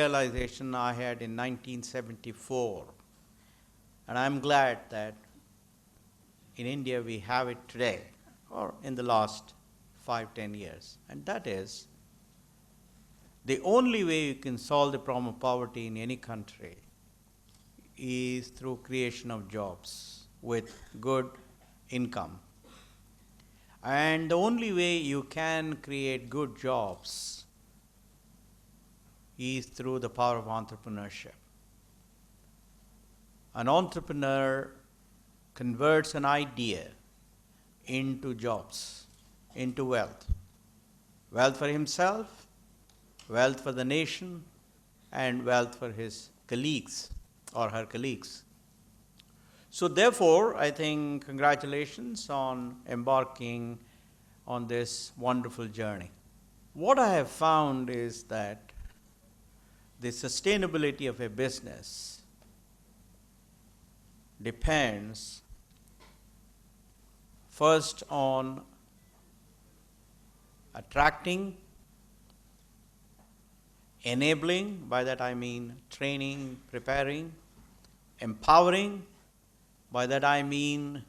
realization I had in 1974. And I'm glad that in India we have it today, or in the last 5-10 years. And that is, the only way you can solve the problem of poverty in any country is through creation of jobs with good income. And the only way you can create good jobs is through the power of entrepreneurship. An entrepreneur converts an idea into jobs, into wealth. Wealth for himself, wealth for the nation, and wealth for his colleagues or her colleagues. So therefore, I think congratulations on embarking on this wonderful journey. What I have found is that the sustainability of a business depends first on attracting, enabling, by that I mean training, preparing, empowering, by that I mean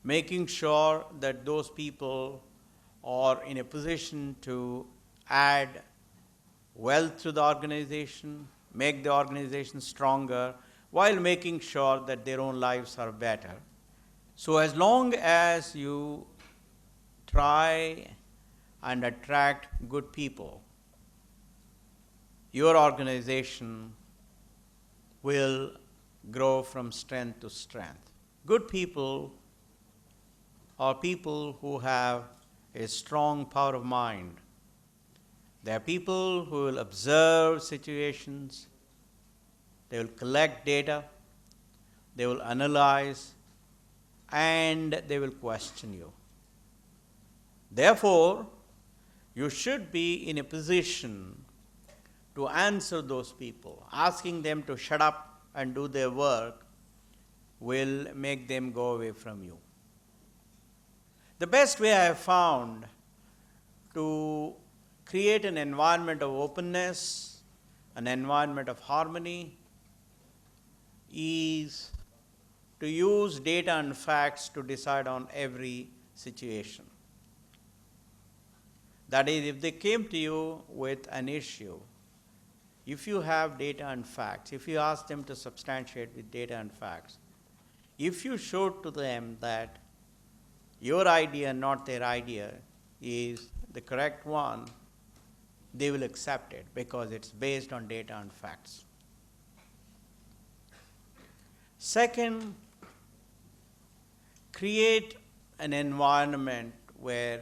making sure that those people are in a position to add wealth to the organization, make the organization stronger, while making sure that their own lives are better. So as long as you try and attract good people, your organization will grow from strength to strength. Good people are people who have a strong power of mind. They are people who will observe situations, they will collect data, they will analyze, and they will question you. Therefore, you should be in a position to answer those people. Asking them to shut up and do their work will make them go away from you. The best way I have found to create an environment of openness, an environment of harmony, is to use data and facts to decide on every situation. That is, if they came to you with an issue, if you have data and facts, if you ask them to substantiate with data and facts, if you show to them that your idea, not their idea, is the correct one, they will accept it because it's based on data and facts. Second, create an environment where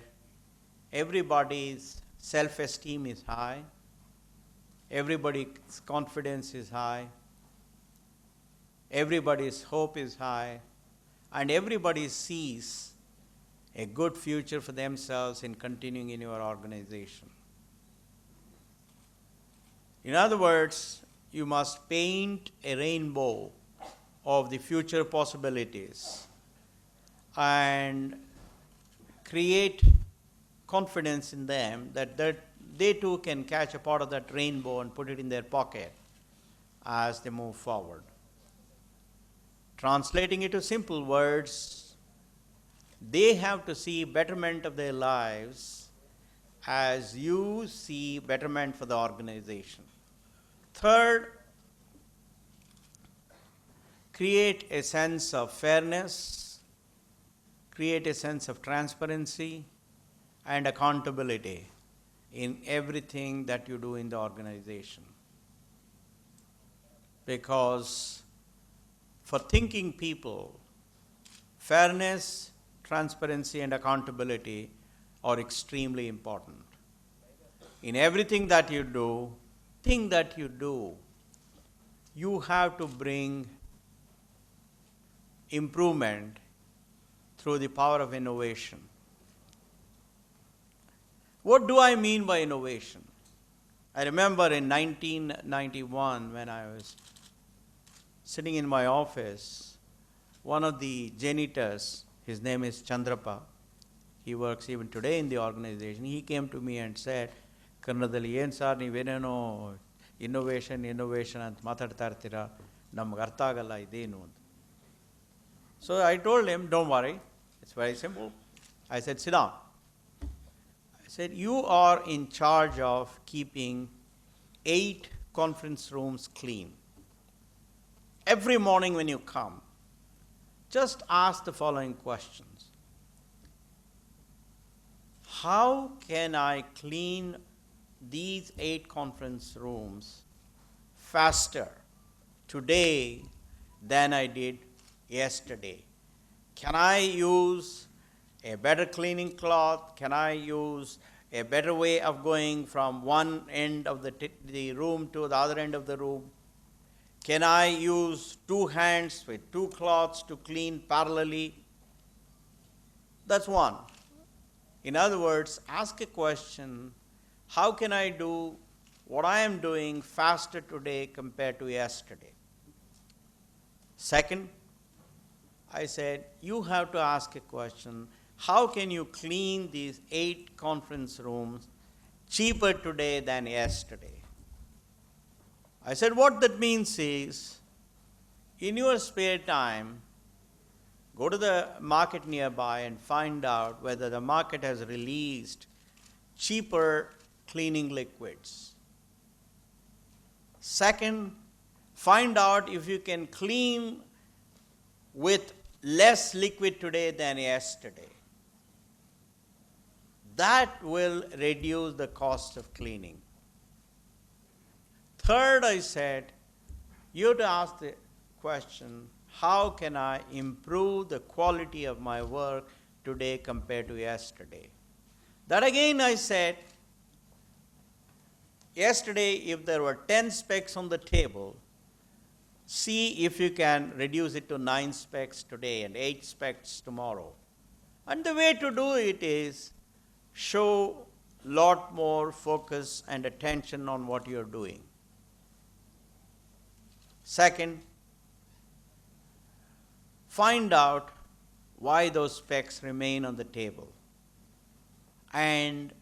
everybody's self-esteem is high, everybody's confidence is high, everybody's hope is high, and everybody sees a good future for themselves in continuing in your organization. In other words, you must paint a rainbow of the future possibilities and create confidence in them that they too can catch a part of that rainbow and put it in their pocket as they move forward. Translating it to simple words, they have to see betterment of their lives as you see betterment for the organization. Third, create a sense of fairness, create a sense of transparency and accountability in everything that you do in the organization. Because for thinking people, fairness, transparency, and accountability are extremely important. In everything that you do, you have to bring improvement through the power of innovation. What do I mean by innovation? I remember in 1991 when I was sitting in my office, one of the janitors, his name is Chandrapa, he works even today in the organization, he came to me and said, Karnadali, ಏನು sir ನೀವೇನೇನೋ innovation ಅಂತ ಮಾತಾಡ್ತಾ ಇರ್ತೀರಾ, ನಮ್ಗೆ ಅರ್ಥ ಆಗಲ್ಲ ಇದೇನು ಅಂತ. So I told him, don't worry, it's very simple. I said, sit down. I said, you are in charge of keeping 8 conference rooms clean. Every morning when you come, just ask the following questions. How can I clean these 8 conference rooms faster today than I did yesterday? Can I use a better cleaning cloth? Can I use a better way of going from one end of the room to the other end of the room? Can I use 2 hands with 2 cloths to clean parallelly? That's one. In other words, ask a question, how can I do what I am doing faster today compared to yesterday? Second, I said, you have to ask a question, how can you clean these 8 conference rooms cheaper today than yesterday? I said, what that means is, in your spare time, go to the market nearby and find out whether the market has released cheaper cleaning liquids. Second, find out if you can clean with less liquid today than yesterday. That will reduce the cost of cleaning. Third, I said, you have to ask the question, how can I improve the quality of my work today compared to yesterday? That again I said, yesterday if there were 10 specs on the table, see if you can reduce it to 9 specs today and 8 specs tomorrow. And the way to do it is show lot more focus and attention on what you're doing. Second, find out why those specs remain on the table. And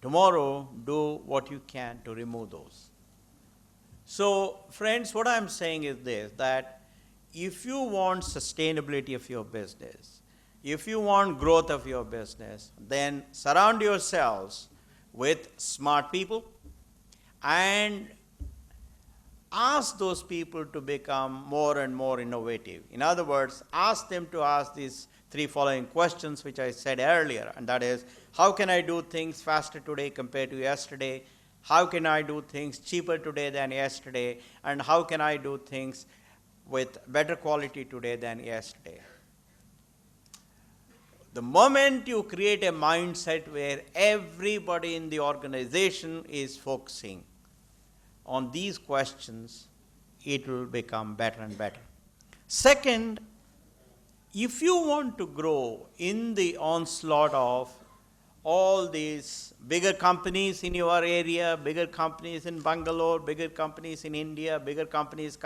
tomorrow, do what you can to remove those. So, friends, what I'm saying is this, that if you want sustainability of your business, if you want growth of your business, then surround yourselves with smart people and ask those people to become more and more innovative. In other words, ask them to ask these 3 following questions which I said earlier, and that is, how can I do things faster today compared to yesterday? How can I do things cheaper today than yesterday? And how can I do things with better quality today than yesterday? The moment you create a mindset where everybody in the organization is focusing on these questions, it will become better and better. Second, if you want to grow in the onslaught of all these bigger companies in your area, bigger companies in Bangalore, bigger companies in India, bigger companies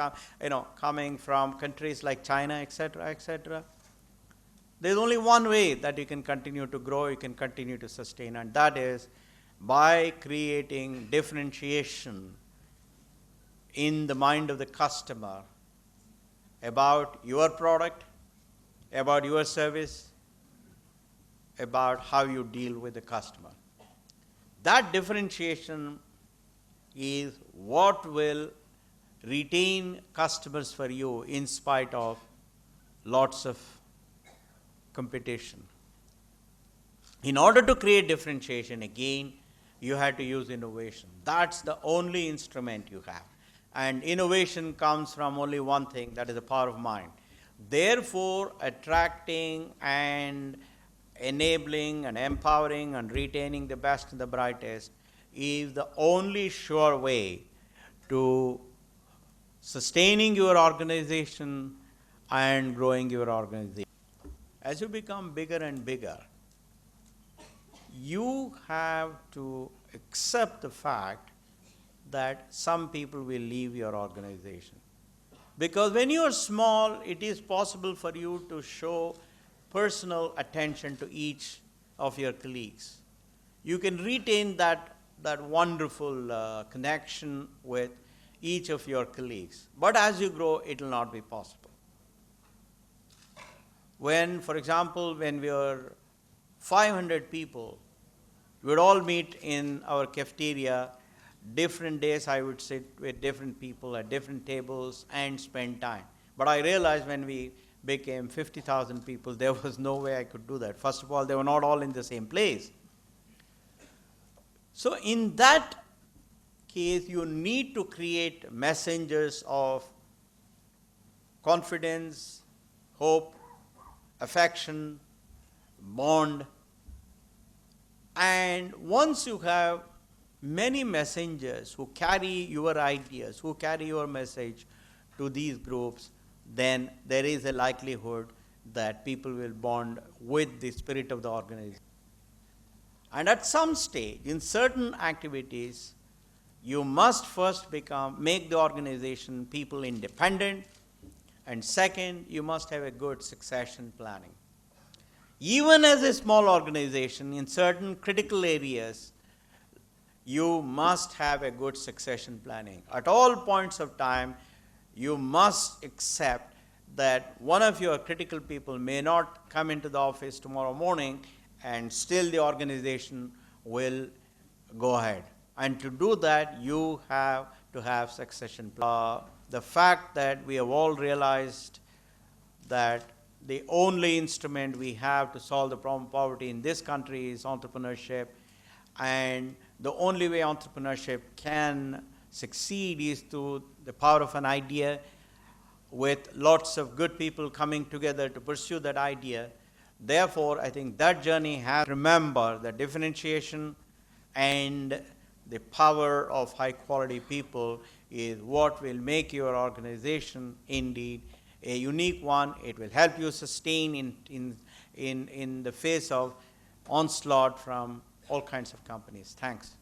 coming from countries like China, etc., etc., there's only one way that you can continue to grow, you can continue to sustain, and that is by creating differentiation in the mind of the customer about your product, about your service, about how you deal with the customer. That differentiation is what will retain customers for you in spite of lots of competition. In order to create differentiation, again, you have to use innovation. That's the only instrument you have. And innovation comes from only one thing, that is the power of mind. Therefore, attracting and enabling and empowering and retaining the best and the brightest is the only sure way to sustaining your organization and growing your organization. As you become bigger and bigger, you have to accept the fact that some people will leave your organization. Because when you are small, it is possible for you to show personal attention to each of your colleagues. You can retain that wonderful connection with each of your colleagues. But as you grow, it will not be possible. When, for example, when we were 500 people, we would all meet in our cafeteria. Different days I would sit with different people at different tables and spend time. But I realized when we became 50,000 people, there was no way I could do that. First of all, they were not all in the same place. So in that case, you need to create messengers of confidence, hope, affection, bond. And once you have many messengers who carry your ideas, who carry your message to these groups, then there is a likelihood that people will bond with the spirit of the organization. And at some stage, in certain activities, you must first make the organization people independent, and second, you must have a good succession planning. Even as a small organization, in certain critical areas, you must have a good succession planning. At all points of time, you must accept that one of your critical people may not come into the office tomorrow morning, and still the organization will go ahead. And to do that, you have to have succession planning. The fact that we have all realized that the only instrument we have to solve the problem of poverty in this country is entrepreneurship, and the only way entrepreneurship can succeed is through the power of an idea, with lots of good people coming together to pursue that idea. Therefore, I think that journey has to remember that differentiation and the power of high quality people is what will make your organization indeed a unique one. It will help you sustain in the face of onslaught from all kinds of companies. Thanks.